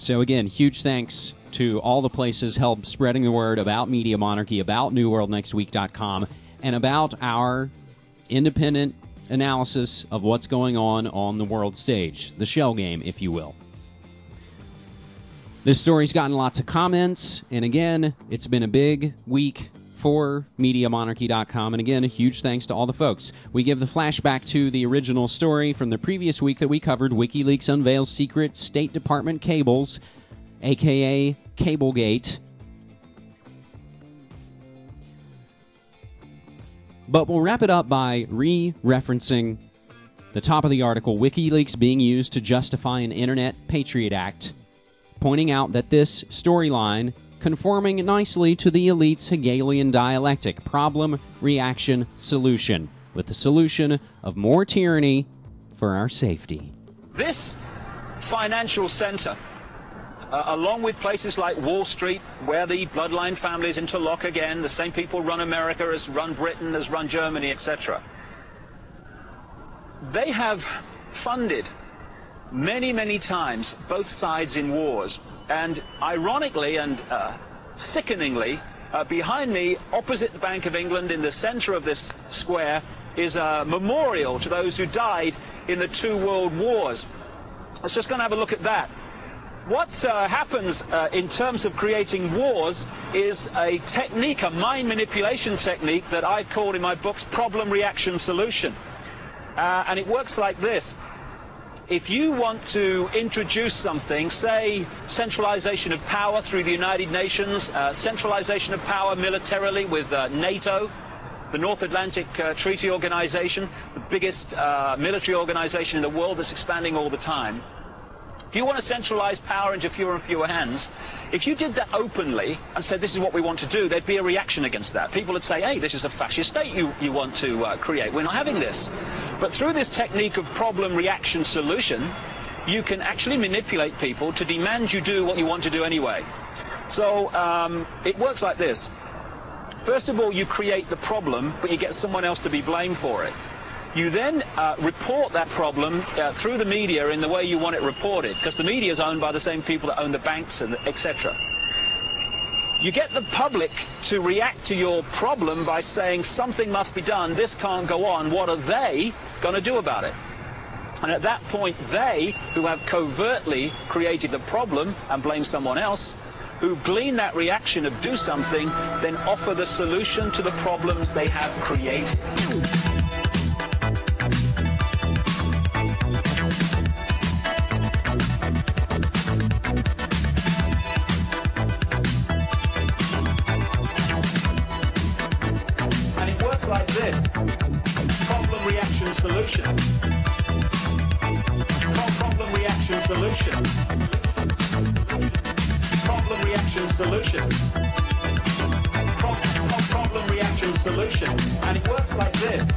So again, huge thanks to all the places help spreading the word about Media Monarchy, about NewWorldNextWeek.com, and about our independent analysis of what's going on the world stage, the shell game, if you will. This story's gotten lots of comments, and again, it's been a big week for MediaMonarchy.com, and again, a huge thanks to all the folks. We give the flashback to the original story from the previous week that we covered. WikiLeaks unveils secret State Department cables, a.k.a. Cablegate. But we'll wrap it up by re-referencing the top of the article, WikiLeaks being used to justify an Internet Patriot Act, pointing out that this storyline conforming nicely to the elite's Hegelian dialectic, problem, reaction, solution, with the solution of more tyranny for our safety. This financial center, along with places like Wall Street, where the bloodline families interlock again, the same people run America as run Britain, as run Germany, etc. They have funded many, many times both sides in wars. And ironically and sickeningly, behind me, opposite the Bank of England, in the center of this square, is a memorial to those who died in the 2 world wars. Let's just go and have a look at that. What happens in terms of creating wars is a technique, a mind manipulation technique that I've called in my books problem, reaction, solution. And it works like this. If you want to introduce something, say centralization of power through the United Nations, centralization of power militarily with NATO, the North Atlantic Treaty Organization, the biggest military organization in the world that's expanding all the time. If you want to centralize power into fewer and fewer hands, if you did that openly and said this is what we want to do, there'd be a reaction against that. People would say, hey, this is a fascist state you want to create. We're not having this. But through this technique of problem, reaction, solution, you can actually manipulate people to demand you do what you want to do anyway. So it works like this. First of all, you create the problem, but you get someone else to be blamed for it. You then report that problem through the media in the way you want it reported, because the media is owned by the same people that own the banks, and etc. You get the public to react to your problem by saying something must be done, this can't go on, what are they going to do about it? And at that point, they, who have covertly created the problem and blame someone else, who glean that reaction of do something, then offer the solution to the problems they have created. Like this. Problem, reaction, solution. Problem, reaction, solution. Problem, reaction, solution. Problem, reaction, solution. And it works like this.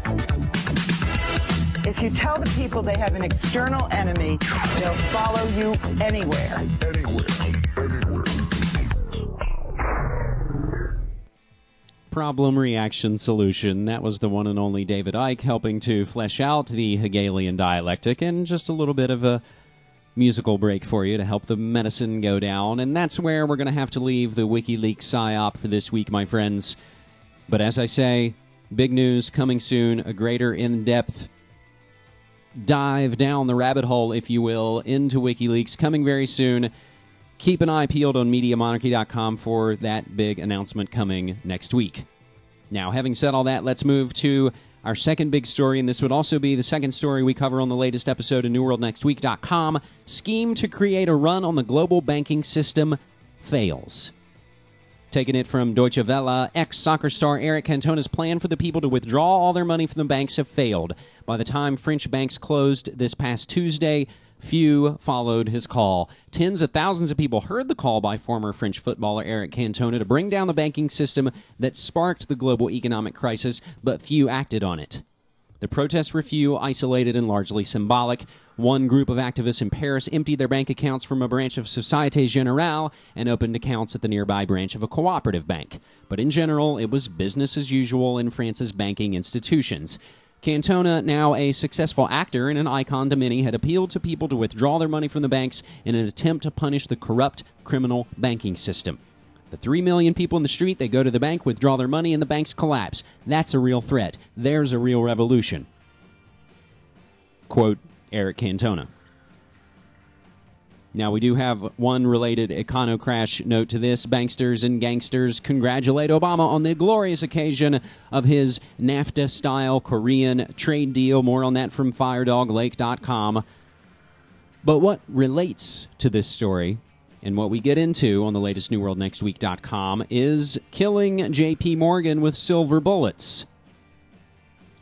If you tell the people they have an external enemy, they'll follow you anywhere. Problem, reaction, solution. That was the one and only David Icke helping to flesh out the Hegelian dialectic, and just a little bit of a musical break for you to help the medicine go down. And that's where we're going to have to leave the WikiLeaks PSYOP for this week, my friends. But as I say, big news coming soon, a greater in-depth dive down the rabbit hole, if you will, into WikiLeaks coming very soon. Keep an eye peeled on MediaMonarchy.com for that big announcement coming next week. Now, having said all that, let's move to our second big story, and this would also be the second story we cover on the latest episode of NewWorldNextWeek.com. Scheme to create a run on the global banking system fails. Taking it from Deutsche Welle, ex-soccer star Eric Cantona's plan for the people to withdraw all their money from the banks have failed. By the time French banks closed this past Tuesday, few followed his call. Tens of thousands of people heard the call by former French footballer Eric Cantona to bring down the banking system that sparked the global economic crisis, but few acted on it. The protests were few, isolated, and largely symbolic. One group of activists in Paris emptied their bank accounts from a branch of Société Générale and opened accounts at the nearby branch of a cooperative bank. But in general, it was business as usual in France's banking institutions. Cantona, now a successful actor and an icon to many, had appealed to people to withdraw their money from the banks in an attempt to punish the corrupt criminal banking system. The 3 million people in the street, they go to the bank, withdraw their money, and the banks collapse. That's a real threat. There's a real revolution. Quote, Eric Cantona. Now, we do have one related econo-crash note to this. Banksters and gangsters congratulate Obama on the glorious occasion of his NAFTA-style Korean trade deal. More on that from FireDogLake.com. But what relates to this story, and what we get into on the latest NewWorldNextWeek.com, is killing J.P. Morgan with silver bullets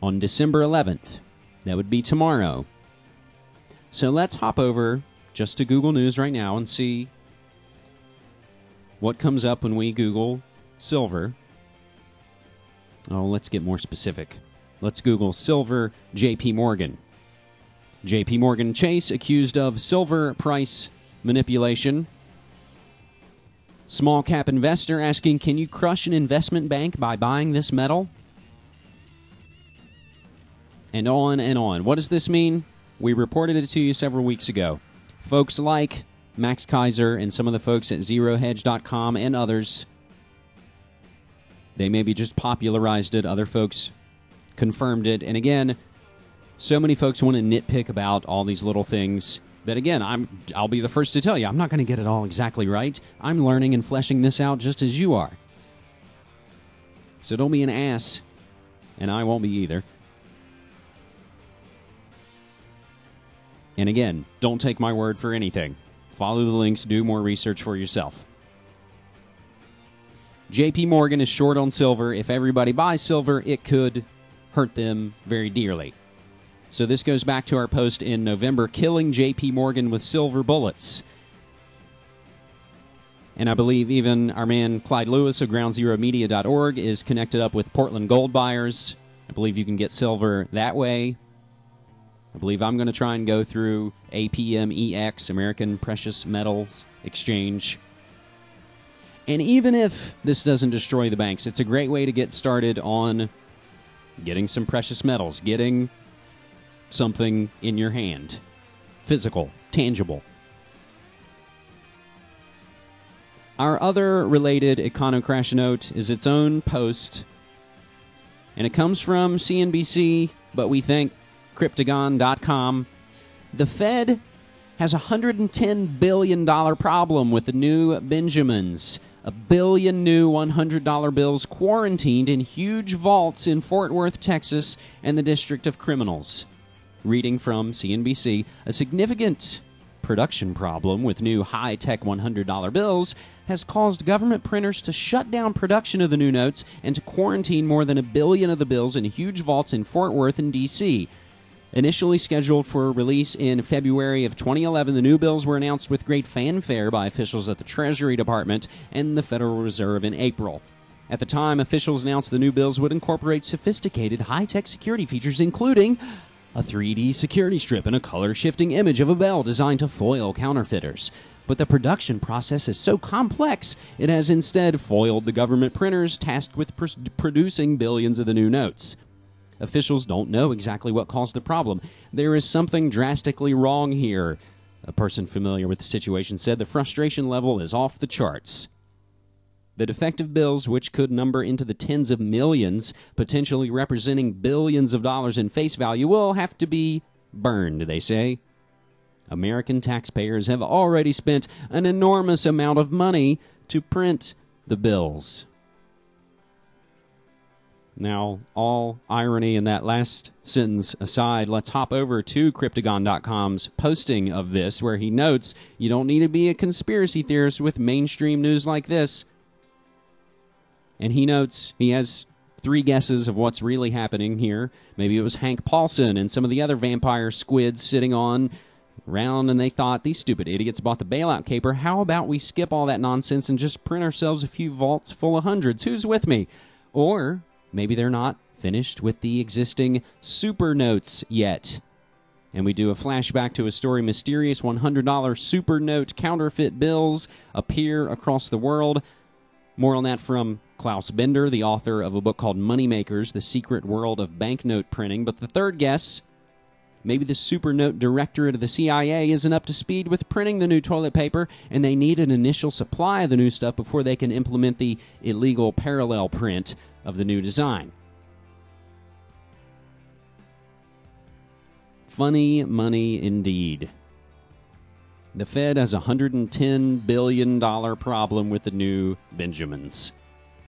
on December 11th. That would be tomorrow. So let's hop over just to Google News right now and see what comes up when we Google silver. Oh, let's get more specific. Let's Google silver J.P. Morgan. J.P. Morgan Chase accused of silver price manipulation. Small cap investor asking, can you crush an investment bank by buying this metal? And on and on. What does this mean? We reported it to you several weeks ago. Folks like Max Kaiser and some of the folks at ZeroHedge.com and others, they maybe just popularized it. Other folks confirmed it. And again, so many folks want to nitpick about all these little things that, again, I'll be the first to tell you, I'm not going to get it all exactly right. I'm learning and fleshing this out just as you are. So don't be an ass, and I won't be either. And again, don't take my word for anything. Follow the links, do more research for yourself. JP Morgan is short on silver. If everybody buys silver, it could hurt them very dearly. So this goes back to our post in November, killing JP Morgan with silver bullets. And I believe even our man Clyde Lewis of GroundZeroMedia.org is connected up with Portland gold buyers. I believe you can get silver that way. I believe I'm going to try and go through APMEX, American Precious Metals Exchange. And even if this doesn't destroy the banks, it's a great way to get started on getting some precious metals, getting something in your hand. Physical, tangible. Our other related econo-crash note is its own post, and it comes from CNBC, but we think Cryptagon.com. The Fed has a $110 billion problem with the new Benjamins. A billion new $100 bills quarantined in huge vaults in Fort Worth, Texas, and the District of Criminals. Reading from CNBC, a significant production problem with new high-tech $100 bills has caused government printers to shut down production of the new notes and to quarantine more than a billion of the bills in huge vaults in Fort Worth and D.C. Initially scheduled for release in February of 2011, the new bills were announced with great fanfare by officials at the Treasury Department and the Federal Reserve in April. At the time, officials announced the new bills would incorporate sophisticated high-tech security features, including a 3D security strip and a color-shifting image of a bell designed to foil counterfeiters. But the production process is so complex, it has instead foiled the government printers tasked with producing billions of the new notes. Officials don't know exactly what caused the problem. There is something drastically wrong here. A person familiar with the situation said the frustration level is off the charts. The defective bills, which could number into the tens of millions, potentially representing billions of dollars in face value, will have to be burned, they say. American taxpayers have already spent an enormous amount of money to print the bills. Now, all irony in that last sentence aside, let's hop over to Cryptagon.com's posting of this, where he notes you don't need to be a conspiracy theorist with mainstream news like this. And he notes he has 3 guesses of what's really happening here. Maybe it was Hank Paulson and some of the other vampire squids sitting on around, and they thought, these stupid idiots bought the bailout caper. How about we skip all that nonsense and just print ourselves a few vaults full of hundreds? Who's with me? Or maybe they're not finished with the existing super notes yet. And we do a flashback to a story, mysterious $100 super note counterfeit bills appear across the world. More on that from Klaus Bender, the author of a book called Moneymakers, The Secret World of Banknote Printing. But the third guess, maybe the Supernote Directorate of the CIA isn't up to speed with printing the new toilet paper, and they need an initial supply of the new stuff before they can implement the illegal parallel print of the new design. Funny money indeed. The Fed has a $110 billion problem with the new Benjamins.